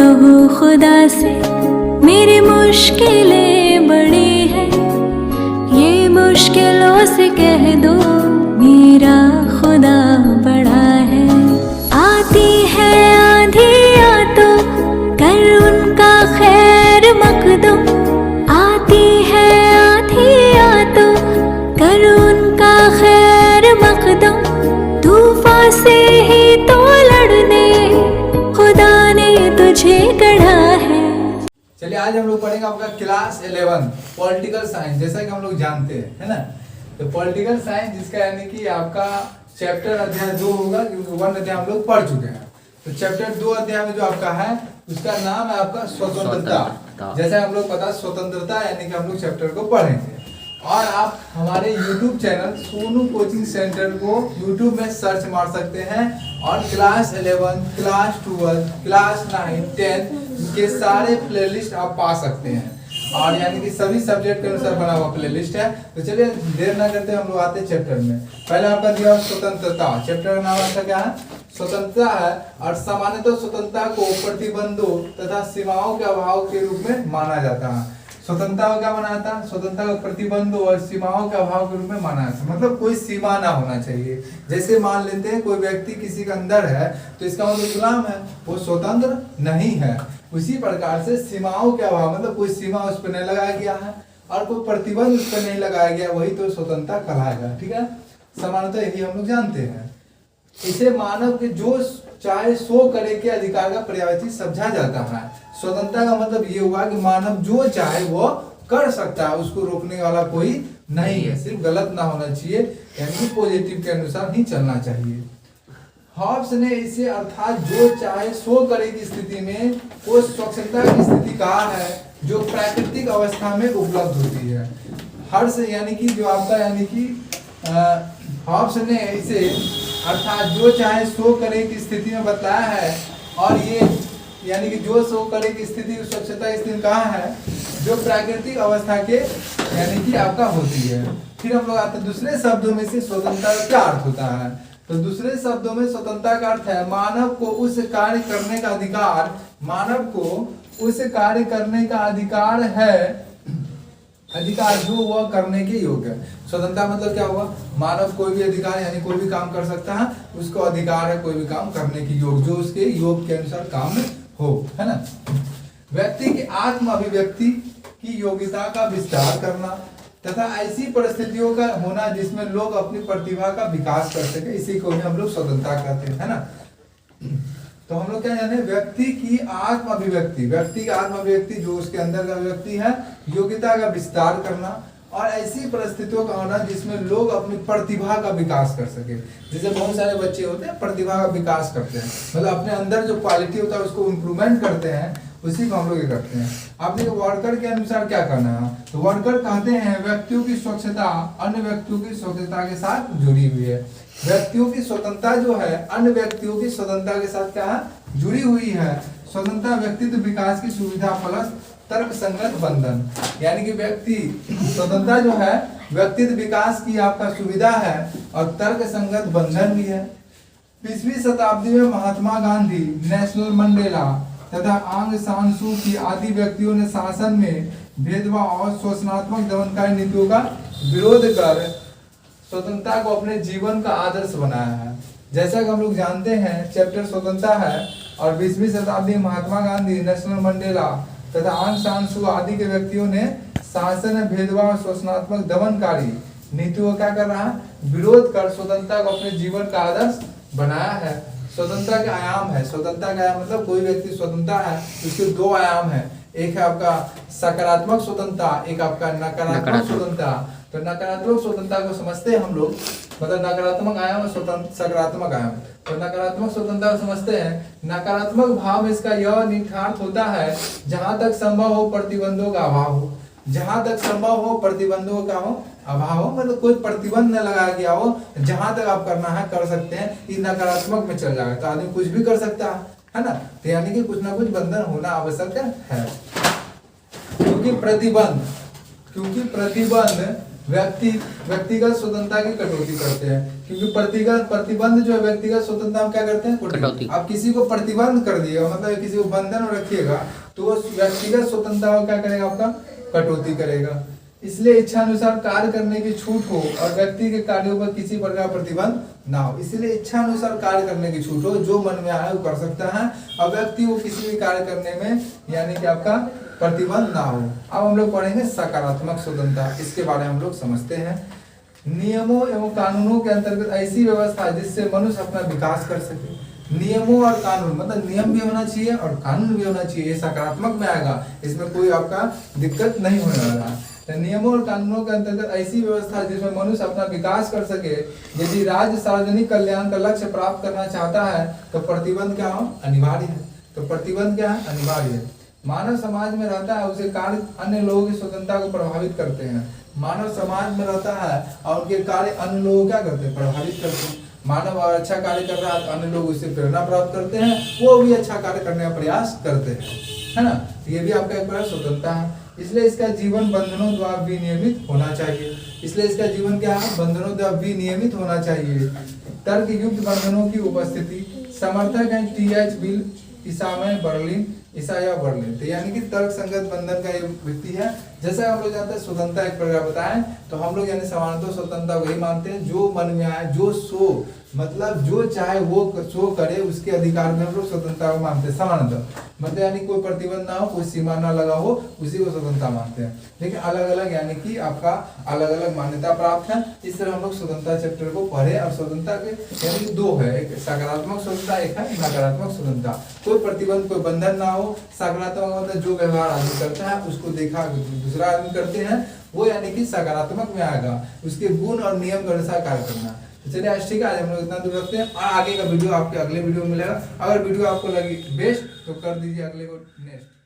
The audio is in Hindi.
कहो खुदा से मेरी मुश्किलें बड़ी है, ये मुश्किलों से कह दो मेरा खुदा बड़ा है। आती है आंधियाँ तो कर उनका खैर मकदम, आती है आंधियाँ तो कर उनका खैर मकदम, तूफान से ही तो लड़ने खुदा ने तुझे गढ़ा है। चलिए आज हम लोग पढ़ेंगे आपका क्लास 11 पॉलिटिकल साइंस। जैसा कि हम लोग जानते हैं, है ना, तो पॉलिटिकल साइंस जिसका यानी कि आपका चैप्टर अध्याय 2 होगा, क्योंकि 1 अध्याय हम लोग पढ़ चुके हैं। तो चैप्टर 2 अध्याय में जो आपका है उसका नाम है आपका स्वतंत्रता। जैसे हम लोग पता स्वतंत्रता यानी कि हम लोग चैप्टर को पढ़ेंगे। और आप हमारे YouTube channel Sonu coaching centre को YouTube में सर्च मार सकते हैं और क्लास 11, क्लास 12, क्लास 9, 10 के सारे प्लेलिस्ट आप पा सकते हैं। और यानी कि सभी सब्जेक्ट के अनुसार बना हुआ प्लेलिस्ट है। तो चलिए देर ना करते हम लोग आते हैं चैप्टर में। पहले आपका दिया स्वतंत्रता, चैप्टर का नाम आपका क्या है? स्वतंत्रता है। और सामान्यतः स्वतंत्रता को प्रतिबंधों तथा सीमाओं के अभाव के रूप में माना जाता है। स्वतंत्रता को क्या माना जाता है? स्वतंत्रता को प्रतिबंधों और सीमाओं के अभाव के रूप में माना जाता है। मतलब कोई सीमा ना होना चाहिए। जैसे मान लेते हैं कोई व्यक्ति किसी के अंदर है तो इसका मतलब गुलाम है, वो स्वतंत्र नहीं है। उसी प्रकार से सीमाओं के अभाव मतलब कोई सीमा उस पर नहीं लगाया गया है और कोई प्रतिबंध उस पर नहीं लगाया गया, वही तो स्वतंत्रता कहलाएगा। ठीक है, सामान्यतः यही हम लोग जानते हैं। इसे मानव के जो चाहे सो करे के अधिकार का पर्यायवाची समझा जाता है। स्वतंत्रता का मतलब ये हुआ कि मानव जो चाहे वो कर सकता है, उसको रोकने वाला कोई नहीं है। सिर्फ गलत ना होना चाहिए, यानी पॉजिटिव के अनुसार ही चलना चाहिए। हॉब्स ने इसे अर्थात जो चाहे सो करे की स्थिति में वो स्वतंत्रता की स्थिति कहा है जो प्राकृतिक अवस्था में उपलब्ध होती है। हर्ष यानी कि जो आपका यानी कि हॉब्स ने इसे अर्थात जो चाहे सो करे की स्थिति में बताया है। और ये यानी कि जो सो करे की स्थिति स्वच्छता स्थिति कहाँ है जो प्राकृतिक अवस्था के यानी कि आपका होती है। फिर हम लोग आते हैं दूसरे शब्दों में से स्वतंत्रता का क्या अर्थ होता है। तो दूसरे शब्दों में स्वतंत्रता का अर्थ है मानव को उस कार्य करने का अधिकार, मानव को उस कार्य करने का अधिकार है, अधिकार जो वह करने के योग्य है। स्वतंत्रता मतलब क्या हुआ? मानव कोई भी अधिकार यानी कोई भी काम कर सकता है, उसको अधिकार है कोई भी काम करने की योग्य, जो उसके योग के अनुसार काम हो, है ना। व्यक्ति की आत्म अभिव्यक्ति की योग्यता का विस्तार करना तथा ऐसी परिस्थितियों का होना जिसमें लोग अपनी प्रतिभा का विकास कर सके, इसी को हम लोग स्वतंत्रता कहते हैं, है ना। तो हम लोग क्या जाने, व्यक्ति की आत्म अभिव्यक्ति, व्यक्ति की आत्म अभिव्यक्ति जो उसके अंदर का व्यक्ति है, योग्यता का विस्तार करना और ऐसी परिस्थितियों का होना जिसमें लोग अपनी प्रतिभा का विकास कर सके। जैसे बहुत सारे बच्चे होते हैं प्रतिभा का विकास करते हैं, मतलब अपने अंदर जो क्वालिटी होता है उसको इम्प्रूवमेंट करते हैं, उसी को हम लोग ये करते हैं। आपने वर्कर के अनुसार क्या करना है, तो वर्कर कहते हैं व्यक्तियों की स्वच्छता अन्य व्यक्तियों की स्वतंत्रता के साथ जुड़ी हुई है। व्यक्तियों की स्वतंत्रता जो है अन्य व्यक्तियों की स्वतंत्रता के साथ क्या है? जुड़ी हुई है। स्वतंत्रता व्यक्तित्व विकास की सुविधा प्लस तर्क संगत बंधन, यानी कि व्यक्ति स्वतंत्रता जो है व्यक्तित्व विकास की आपका सुविधा है और तर्क संगत बंधन भी है। 20वीं शताब्दी में महात्मा गांधी, नेशनल मंडेला तथा आंग सान सू की आदि व्यक्तियों ने शासन में भेदभाव और शोषणात्मक दमनकारी नीतियों का विरोध कर स्वतंत्रता को अपने जीवन का आदर्श बनाया है। जैसा कि हम लोग जानते हैं चैप्टर स्वतंत्रता है और 20वीं शताब्दी में महात्मा गांधी, नेशनल मंडेला तथा आंग सान सू आदि के व्यक्तियों ने शासन में भेदभाव शोषणात्मक दमनकारी नीतियों का कर रहा है विरोध कर स्वतंत्रता को अपने जीवन का आदर्श बनाया है। स्वतंत्रता के आयाम है, स्वतंत्रता का आयाम मतलब कोई व्यक्ति स्वतंत्रता है उसके 2 आयाम है, एक है आपका सकारात्मक स्वतंत्रता, एक आपका नकारात्मक स्वतंत्रता। तो नकारात्मक स्वतंत्रता को समझते हैं हम लोग, मतलब नकारात्मक आयाम और सकारात्मक आयाम। तो नकारात्मक स्वतंत्रता को समझते हैं, नकारात्मक भाव में इसका यह निहितार्थ होता है जहां तक संभव हो प्रतिबंधों का अभाव हो, जहां तक संभव हो प्रतिबंधों का हो अभाव हो, मतलब कोई प्रतिबंध न लगाया गया हो, जहां तक आप करना है कर सकते हैं, ये नकारात्मक में चल जाएगा। तो आदमी कुछ भी कर सकता है ना, तो यानी कि कुछ ना कुछ बंधन होना आवश्यक है। क्योंकि प्रतिबंध व्यक्तिगत स्वतंत्रता की कटौती करते हैं, क्योंकि प्रतिबंध जो है व्यक्तिगत स्वतंत्रता में क्या करते हैं, कटौती। आप किसी को प्रतिबंध कर दिएगा, मतलब किसी को बंधन में रखिएगा, तो वो व्यक्तिगत स्वतंत्रता को क्या करेगा, आपका कटौती करेगा। इसलिए इच्छा अनुसार कार्य करने की छूट हो और व्यक्ति के कार्यों पर किसी प्रकार प्रतिबंध ना हो। इसलिए इच्छा अनुसार कार्य करने की छूट हो, जो मन में आए वो कर सकता है, और व्यक्ति को किसी भी कार्य करने में यानी कि आपका प्रतिबंध ना हो। अब हम लोग पढ़ेंगे सकारात्मक स्वतंत्रता, इसके बारे में हम लोग समझते हैं। नियमों एवं कानूनों के अंतर्गत ऐसी व्यवस्था जिससे मनुष्य अपना विकास कर सके। नियमों और कानून मतलब नियम भी होना चाहिए और कानून भी होना चाहिए, ये सकारात्मक में आएगा, इसमें कोई आपका दिक्कत नहीं होने वाला। नियमों और कानूनों के अंतर्गत ऐसी व्यवस्था जिसमें मनुष्य अपना विकास कर सके। यदि राज्य सार्वजनिक कल्याण का लक्ष्य प्राप्त करना चाहता है तो प्रतिबंध क्या हो, अनिवार्य है। तो प्रतिबंध क्या है, अनिवार्य है। मानव समाज में रहता है, उसे कार्य अन्य लोगों की स्वतंत्रता को प्रभावित करते हैं। मानव समाज में रहता है और उनके कार्य अन्य लोगों क्या करते हैं, प्रभावित करते हैं। मानव और अच्छा कार्य कर रहा है तो अन्य लोग उससे प्रेरणा प्राप्त करते हैं, वो भी अच्छा कार्य करने का प्रयास करते हैं, है ना। ये भी आपका एक प्रकार स्वतंत्रता है। इसलिए इसका जीवन बंधनों द्वारा विनियमित होना चाहिए। इसलिए इसका जीवन क्या है, बंधनों द्वारा विनियमित होना चाहिए। तर्क युक्त बंधनों की उपस्थिति। समर्थक है टी.एच. Bill, ईसाया Berlin. तो यानी कि तर्क संगत बंधन का ये व्यक्ति है। जैसा हम लोग जानते हैं स्वतंत्रता एक प्रकार बताएं तो हम लोग यानी समानता स्वतंत्रता वही मानते हैं, जो मन में आए, जो सो मतलब जो चाहे वो सो करे, उसके अधिकार में हम लोग स्वतंत्रता को मानते हैं। समानता मतलब यानी कोई प्रतिबंध ना हो, कोई सीमा ना लगा हो, उसी को स्वतंत्रता मानते हैं। लेकिन अलग अलग यानी कि आपका अलग अलग मान्यता प्राप्त है। इस तरह हम लोग स्वतंत्रता चैप्टर को पढ़े। और स्वतंत्रता के यानी कि दो है, एक सकारात्मक स्वतंत्रता, एक है नकारात्मक स्वतंत्रता। कोई प्रतिबंध कोई बंधन ना हो। सकारात्मक मतलब जो व्यवहार आदमी करता है उसको देखा दूसरा आदमी करते हैं, वो यानी कि सकारात्मक में आएगा। उसके गुण और नियम के अनुसार कार्य करना। चलिए आज ठीक है, आज हम लोग इतना दूर रखते हैं और आगे का वीडियो आपके अगले वीडियो में मिलेगा। अगर वीडियो आपको लगी बेस्ट तो कर दीजिए अगले को नेक्स्ट।